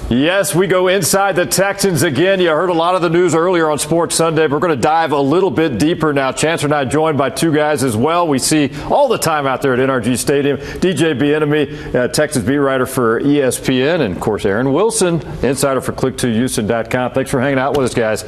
Yes, we go inside the Texans again. You heard a lot of the news earlier on Sports Sunday. We're going to dive a little bit deeper now. Chancellor and I joined by two guys as well. We see all the time out there at NRG Stadium. DJ Bieniemy, Texas beat writer for ESPN, and of course Aaron Wilson, insider for Click2Houston.com. Thanks for hanging out with us, guys.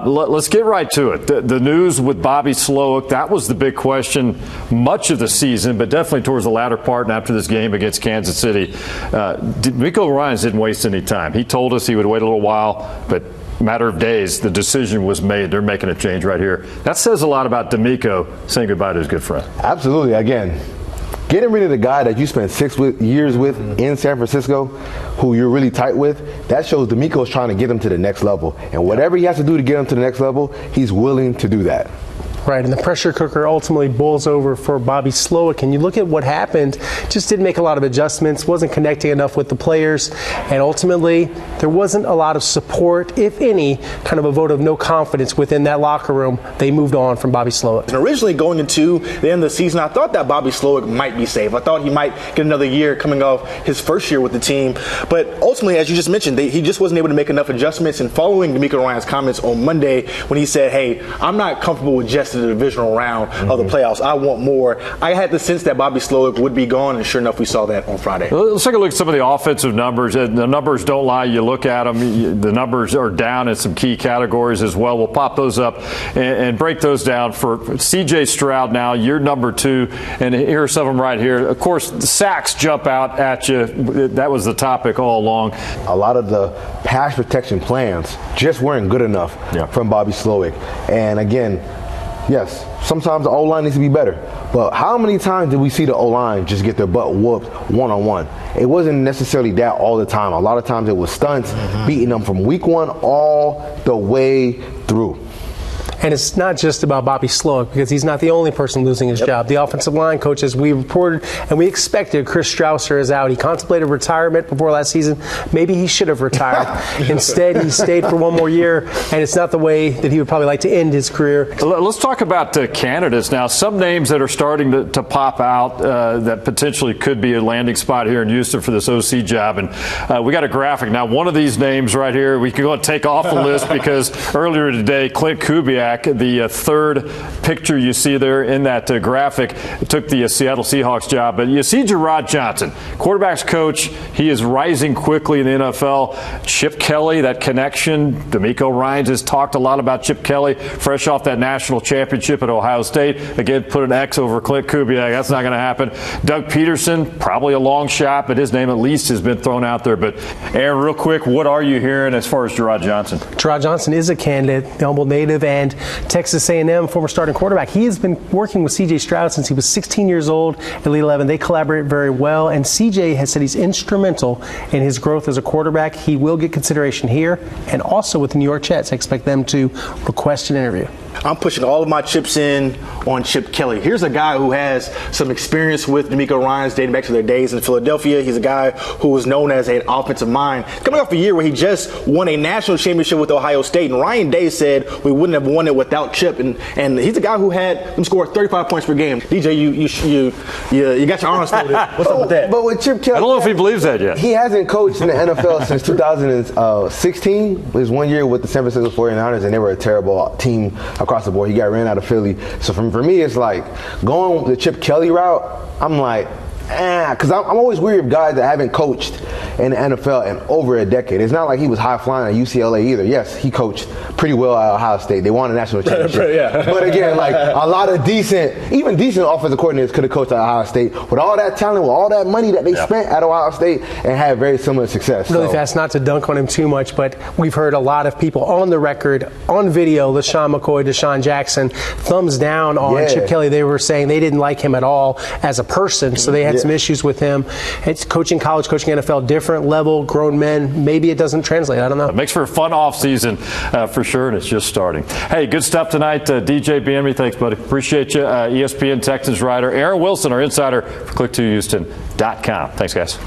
Let's get right to it. The news with Bobby Slowick, that was the big question much of the season, but definitely towards the latter part and after this game against Kansas City. DeMeco Ryans didn't waste any time. He told us he would wait a little while, but matter of days, the decision was made. They're making a change right here. That says a lot about DeMeco saying goodbye to his good friend. Absolutely. Again, getting rid of the guy that you spent 6 years with in San Francisco, who you're really tight with, that shows DeMeco's trying to get him to the next level. And whatever he has to do to get him to the next level, he's willing to do that. Right, and the pressure cooker ultimately boils over for Bobby Slowick. And you look at what happened, just didn't make a lot of adjustments, wasn't connecting enough with the players, and ultimately there wasn't a lot of support, if any, kind of a vote of no confidence within that locker room. They moved on from Bobby Slowick. And originally going into the end of the season, I thought that Bobby Slowick might be safe. I thought he might get another year coming off his first year with the team. But ultimately, as you just mentioned, he just wasn't able to make enough adjustments. And following DeMeco Ryans' comments on Monday when he said, hey, I'm not comfortable with just the divisional round of the playoffs. I want more. I had the sense that Bobby Slowick would be gone, and sure enough, we saw that on Friday. Let's take a look at some of the offensive numbers. The numbers don't lie. You look at them, the numbers are down in some key categories as well. We'll pop those up and break those down. For C.J. Stroud now, you're number 2, and here are some of them right here. Of course, the sacks jump out at you. That was the topic all along. A lot of the pass protection plans just weren't good enough from Bobby Slowick. And again, yes, sometimes the O-line needs to be better. But how many times did we see the O-line just get their butt whooped one-on-one? It wasn't necessarily that all the time. A lot of times it was stunts, beating them from week 1 all the way through. And it's not just about Bobby Slowick, because he's not the only person losing his job. The offensive line coach, as we reported and we expected, Chris Strausser is out. He contemplated retirement before last season. Maybe he should have retired. Instead, he stayed for one more year, and it's not the way that he would probably like to end his career. Let's talk about candidates now. Some names that are starting to pop out that potentially could be a landing spot here in Houston for this OC job. And we got a graphic. Now, one of these names right here, we can go and take off the list because earlier today, Clint Kubiak, the third picture you see there in that graphic, took the Seattle Seahawks job. But you see Gerard Johnson, quarterback's coach. He is rising quickly in the NFL. Chip Kelly, that connection. DeMeco Ryans has talked a lot about Chip Kelly, fresh off that national championship at Ohio State. Again, put an X over Clint Kubiak. That's not going to happen. Doug Peterson, probably a long shot, but his name at least has been thrown out there. But Aaron, real quick, what are you hearing as far as Gerard Johnson? Gerard Johnson is a candidate, the humble native, and Texas A&M former starting quarterback. He has been working with C.J. Stroud since he was 16 years old at Elite 11. They collaborate very well, and C.J. has said he's instrumental in his growth as a quarterback. He will get consideration here, and also with the New York Jets. I expect them to request an interview. I'm pushing all of my chips in on Chip Kelly. Here's a guy who has some experience with DeMeco Ryans dating back to their days in Philadelphia. He's a guy who was known as an offensive mind. Coming off a year where he just won a national championship with Ohio State, and Ryan Day said we wouldn't have won it without Chip. And he's a guy who had him score 35 points per game. DJ, you got your arms folded. What's up with that? But with Chip Kelly, I don't know if he believes that yet. He hasn't coached in the NFL since 2016. It was 1 year with the San Francisco 49ers, and they were a terrible team across the board. He got ran out of Philly. So for me, it's like going the Chip Kelly route. I'm like, because I'm always weary of guys that haven't coached in the NFL in over a decade. It's not like he was high flying at UCLA either. Yes, he coached pretty well at Ohio State. They won a national championship. But again, like a lot of even decent offensive coordinators could have coached at Ohio State with all that talent, with all that money that they spent at Ohio State, and had very similar success. Really fast, not to dunk on him too much, but we've heard a lot of people on the record, on video, LaShawn McCoy, Deshaun Jackson, thumbs down on Chip Kelly. They were saying they didn't like him at all as a person, so they had some issues with him. It's coaching college, coaching NFL, different level, grown men. Maybe it doesn't translate. I don't know. It makes for a fun off season for sure, and it's just starting. Hey, good stuff tonight. DJ Bieniemy, thanks, buddy. Appreciate you. ESPN Texans writer Aaron Wilson, our insider for Click2Houston.com. Thanks, guys.